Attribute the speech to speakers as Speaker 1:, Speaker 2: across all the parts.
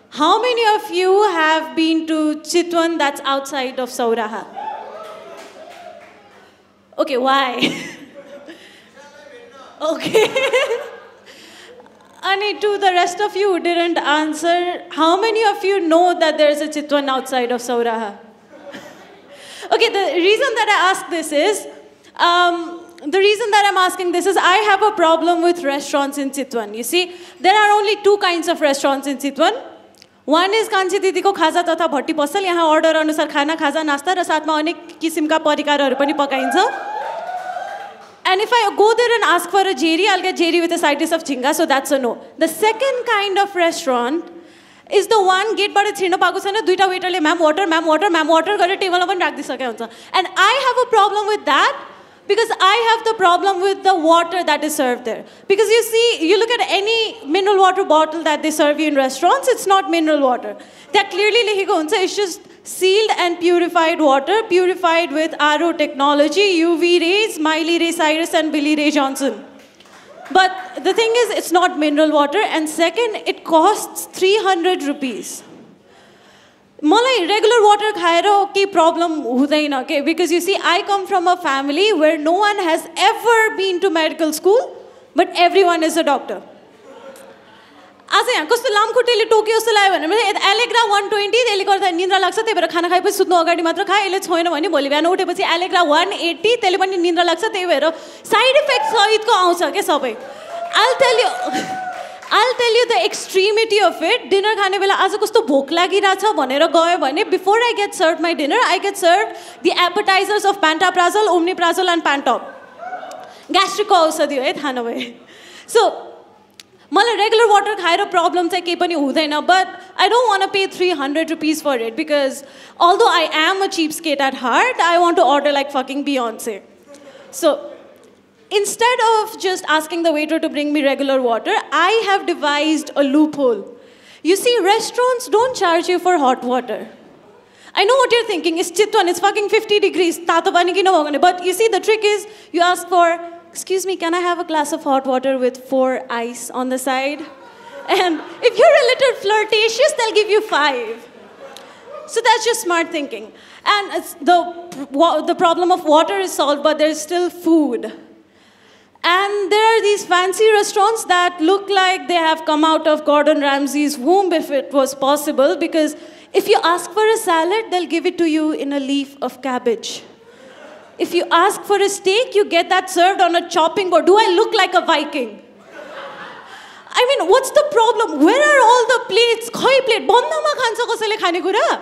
Speaker 1: How many of you have been to Chitwan that's outside of Sauraha? Okay, why? Okay. And to the rest of you who didn't answer, how many of you know that there's a Chitwan outside of Sauraha? Okay, the reason that I ask this is, I have a problem with restaurants in Chitwan. You see, there are only two kinds of restaurants in Chitwan. One is Kanchi Didiko Khaza Tatha Bhatti Pasal, yaha order anusar khana, khaza, nasta, र साथमा अनेक किसिमका परिकारहरु पनि पकाइन्छ. And if I go there and ask for a jeri, I'll get jeri with a side dish of chinga, so that's a no. The second kind of restaurant is the one gate बाट छिर्न पाएको छैन, दुईटा वेटरले ma'am water गरेर टेबलमा पनि राखिदिसकेको हुन्छ. And I have a problem with that because I have the problem with the water that is served there. Because you see, you look at any mineral water bottle that they serve you in restaurants, it's not mineral water. That clearly लेखेको हुन्छ, it's just sealed and purified water, purified with RO technology, UV rays, Miley Ray Cyrus and Billy Ray Johnson. But the thing is, it's not mineral water, and second, it costs 300 rupees. Malai regular water khaera ke problem hudaina ke, because you see, I come from a family where no one has ever been to medical school, but everyone is a doctor. आज यहाँ कस्तो लामखुट्टेले Tokyo जस्तो लाग्यो भने Allegra 120 त्यसले गर्दा निन्द्रा लाग्छ, त्यही भएर खाना खाएपछि सुत्नु अगाडि मात्र खाए, यसले छोएन भने भोलि बिहान उठेपछि एलेग्रा 180 त्यसले पनि निन्द्रा लाग्छ, त्यही भएर साइड इफेक्ट सहितको आउँछ के सबै. I'll tell you the extremity of it. Dinner खाने बेला आज कस्तो भोक लागिरहेछ भनेर गयो भने before I get served my dinner, I get served the appetizers of pantoprazole, omeprazole and pantop. Gastric को औषधि हो है थाहा नभए. So मलाई regular water खाएर problem चाहिँ केही पनि हुँदैन, but I don't want to pay 300 rupees for it because although I am a cheapskate at heart, I want to order like fucking Beyonce. So instead of just asking the waiter to bring me regular water, I have devised a loophole. You see, restaurants don't charge you for hot water. I know what you're thinking, it's Chitwan, it's fucking 50 degrees, tato pani ki na hogane. But you see, the trick is, you ask for, excuse me, can I have a glass of hot water with 4 ice on the side? And if you're a little flirtatious, they'll give you 5. So that's just smart thinking. And it's the problem of water is solved, but there's still food. And there are these fancy restaurants that look like they have come out of Gordon Ramsay's womb, if it was possible, because if you ask for a salad, they'll give it to you in a leaf of cabbage. If you ask for a steak, you get that served on a chopping board. Do I look like a Viking? I mean, what's the problem? Where are all the plates? Khoi plate. Bondama khansa kasale khane kura?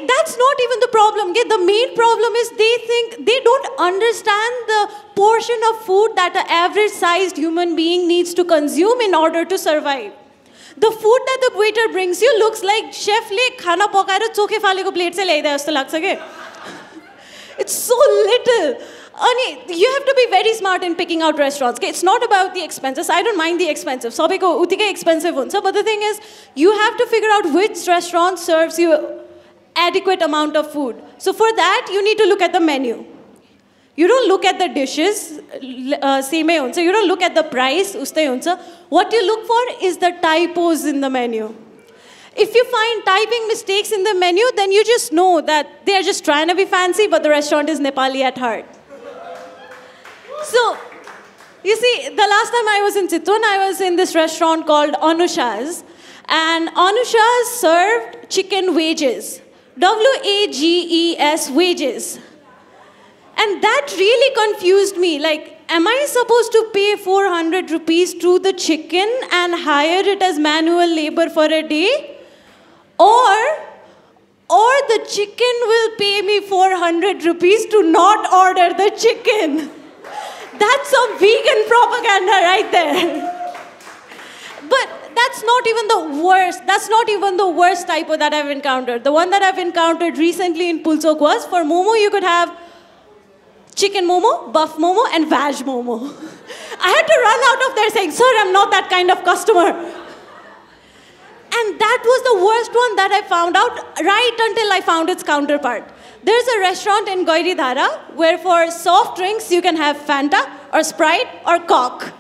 Speaker 1: That's not even the problem. The main problem is they don't understand the portion of food that an average-sized human being needs to consume in order to survive. The food that the waiter brings you looks like chef le khana pakaera chokhe faleko plate se ल्याइदा जस्तो लाग्छ के. It's so little. You have to be very smart in picking out restaurants. It's not about the expenses. I don't mind the expensive. Sabeko utikai expensive huncha, but the thing is, you have to figure out which restaurant serves you adequate amount of food. So for that, you need to look at the menu. You don't look at the dishes, so you don't look at the price. What you look for is the typos in the menu. If you find typing mistakes in the menu, then you just know that they're just trying to be fancy, but the restaurant is Nepali at heart. So, you see, the last time I was in Chitwan, I was in this restaurant called Anusha's. And Anusha's served chicken wages. WAGES, wages. And that really confused me. Like, am I supposed to pay 400 rupees to the chicken and hire it as manual labor for a day? Or the chicken will pay me 400 rupees to not order the chicken. That's some vegan propaganda right there. But that's not even the worst. That's not even the worst typo that I've encountered. The one that I've encountered recently in Pulsok was, for momo, you could have chicken momo, buff momo, and veg momo. I had to run out of there saying, sir, I'm not that kind of customer. And that was the worst one that I found out right until I found its counterpart. There's a restaurant in Goiridhara where for soft drinks you can have Fanta or Sprite or Coke.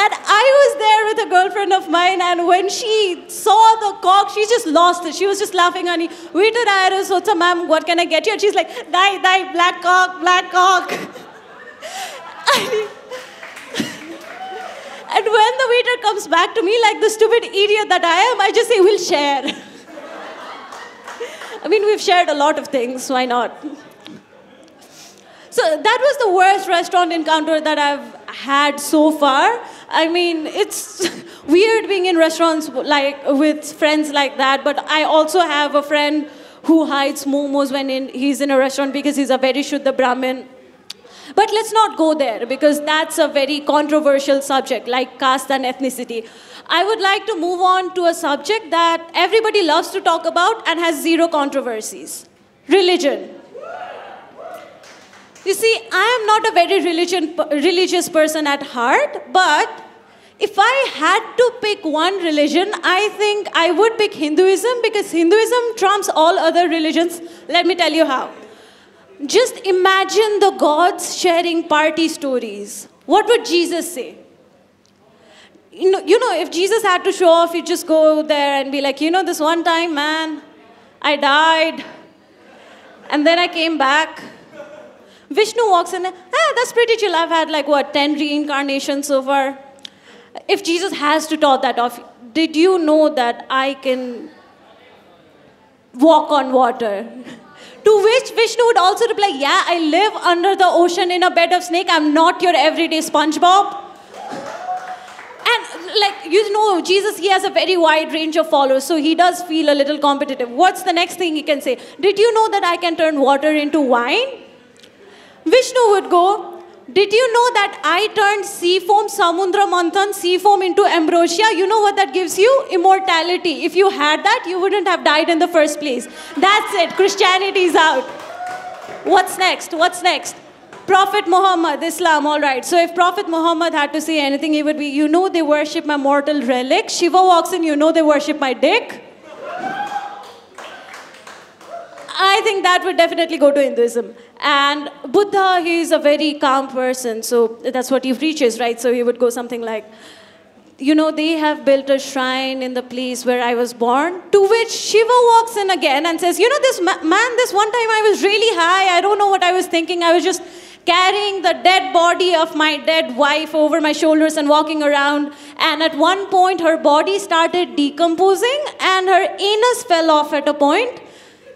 Speaker 1: And I was there with a girlfriend of mine, and when she saw the Coke, she just lost it. She was just laughing on me. Waiter aaya so ma'am, what can I get you? And she's like, dai, black Coke, black Coke. And when the waiter comes back to me like the stupid idiot that I am, I just say, we'll share. I mean, we've shared a lot of things, why not? So that was the worst restaurant encounter that I've had so far. I mean, it's weird being in restaurants like with friends like that, but I also have a friend who hides momos when he's in a restaurant because he's a very Shuddha Brahmin. But let's not go there because that's a very controversial subject like caste and ethnicity. I would like to move on to a subject that everybody loves to talk about and has zero controversies. Religion. You see, I am not a very religious person at heart, but if I had to pick one religion, I think I would pick Hinduism because Hinduism trumps all other religions. Let me tell you how. Just imagine the gods sharing party stories. What would Jesus say? You know, if Jesus had to show off, he'd just go there and be like, this one time, man, I died, and then I came back. Vishnu walks in, that's pretty chill. I've had 10 reincarnations so far. If Jesus has to top that off, did you know that I can walk on water? To which Vishnu would also reply, yeah, I live under the ocean in a bed of snake. I'm not your everyday SpongeBob. And Jesus, he has a very wide range of followers, so he does feel a little competitive. What's the next thing he can say? Did you know that I can turn water into wine? Vishnu would go, did you know that I turned sea foam, samudra manthan, sea foam into ambrosia? You know what that gives you? Immortality. If you had that, you wouldn't have died in the first place. That's it. Christianity is out. What's next? Prophet Muhammad, Islam, all right. So if Prophet Muhammad had to say anything, he would be, they worship my mortal relic. Shiva walks in, they worship my dick. I think that would definitely go to Hinduism. And Buddha, he's a very calm person, so that's what he preaches, right? So he would go something like, they have built a shrine in the place where I was born, to which Shiva walks in again and says, this man, this one time I was really high, I don't know what I was thinking, I was just carrying the dead body of my dead wife over my shoulders and walking around, and at one point her body started decomposing and her anus fell off at a point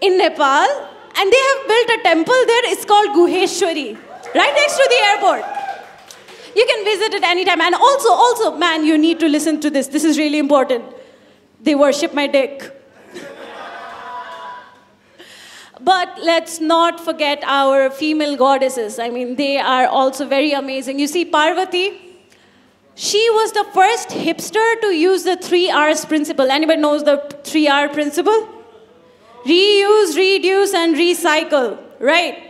Speaker 1: in Nepal, and they have built a temple there. It's called Guheshwari, right next to the airport. You can visit it anytime. And also, man, you need to listen to this. This is really important. They worship my dick. But let's not forget our female goddesses. I mean, they are also very amazing. You see, Parvati, she was the first hipster to use the 3 R's principle. Anybody knows the 3 R principle? Reuse, reduce, and recycle, right?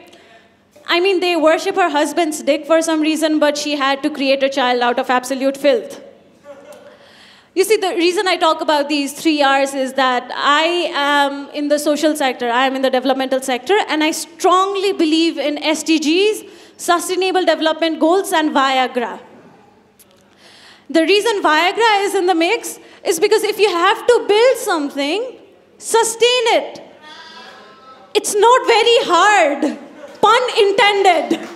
Speaker 1: I mean, they worship her husband's dick for some reason, but she had to create a child out of absolute filth. You see, the reason I talk about these 3 R's is that I am in the social sector, I am in the developmental sector, and I strongly believe in SDGs, Sustainable Development Goals, and Viagra. The reason Viagra is in the mix is because if you have to build something, sustain it. It's not very hard. Pun intended.